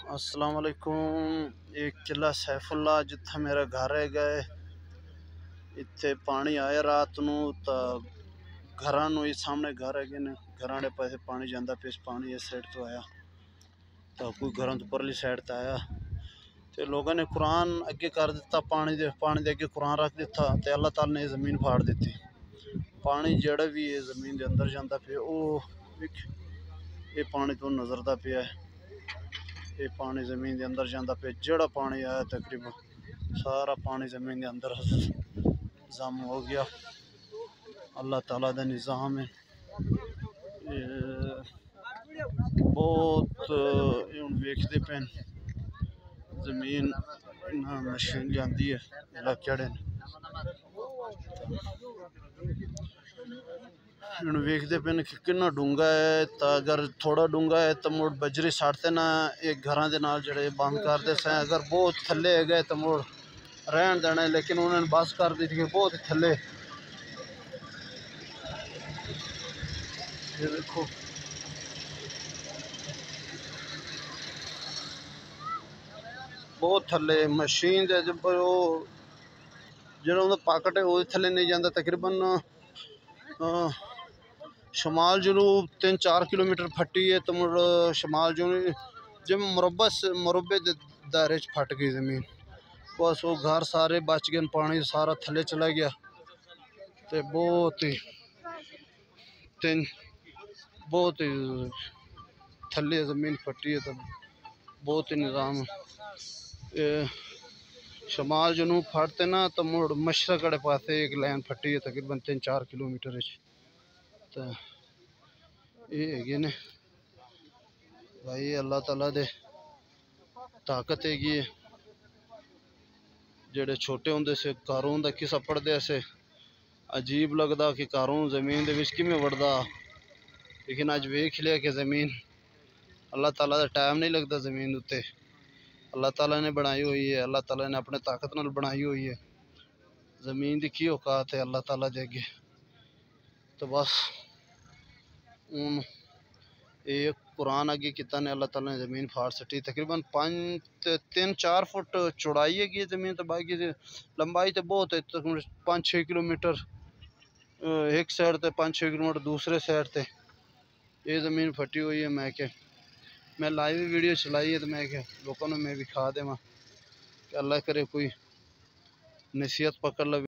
अस्सलाम वालेकुम। एक किला सैफुल्ला जिथे मेरा घर है गए इत्थे पानी आया रात नू तो घरां नू ही सामने घर है ने घरां दे पासे पानी जांदा पे पानी इस साइड तो आया तो कोई घरों तो परली साइड तो आया तो लोगों ने कुरान अगे कर दिता पानी दे अगे कुरान रख दिता तो अल्लाह ताला ने ज़मीन फाड़ दी। पानी जड़ा भी है ज़मीन के अंदर जाता पे ये पानी तो नजरदा पिया है। ये पानी ज़मीन के अंदर जाता पे जड़ा पानी आया तकरीबन सारा पानी ज़मीन के अंदर जम हो गया। अल्लाह ताला का निज़ाम है। बहुत वेखते पे जमीन मशीन लियांदी है इलाके वेखते पे कि कितना डूंगा है तो अगर थोड़ा डूंगा है तो मुड़ बजरी साड़ते ना एक घर के नाल जड़े बंद करते से अगर बहुत थले है गए तो मुड़ रहन देना है लेकिन उन्होंने बस कर दी थी कि बहुत थले ये देखो बहुत थले मशीन दे जो पाकट है वो थले नहीं जाता तकरीबन शमाल जनूब 3-4 किलोमीटर फटी है तो मुड़ शमाल जनूब जब मुरब्बे दायरे फट गई ज़मीन बस वो घर सारे बच गए पानी सारा थले चला गया तो बहुत ही थले ज़मीन फटी है तो बहुत ही निज़ाम शमाल जनूब फटते ना तो मुड़ मशरक वाले पासे एक लाइन फटी है तकरीबन 3-4 किलोमीटर तो ये है ने भाई अल्लाह ताला दे ताकत हैगी है। जेड़े छोटे होंदे से कारून का किस्सा पढ़ते से अजीब लगता कि कारून जमीन दे विच किवें वड़दा लेकिन अज वेख लिया कि जमीन अल्लाह ताला का टाइम नहीं लगता जमीन उत्ते अल्लाह ताला ने बनाई हुई है। अल्लाह ताला ने अपने ताकत नाल बनाई हुई है जमीन की की औकात है अल्लाह ताला दे अगे तो बस एक कुरान अगे किता ने अल्लाह ताला ने ज़मीन फाड़ सटी तकरीबन 3-4 फुट चौड़ाई है ज़मीन तो बाकी लंबाई तो बहुत है 5-6 किलोमीटर एक साइड से 5-6 किलोमीटर दूसरे साइड से ये ज़मीन फटी हुई है। मैं लाइव वीडियो चलाई है तो मैं लोगों ने मैं भी खा देव कि अल्लाह करे कोई नसीहत पकड़ लो।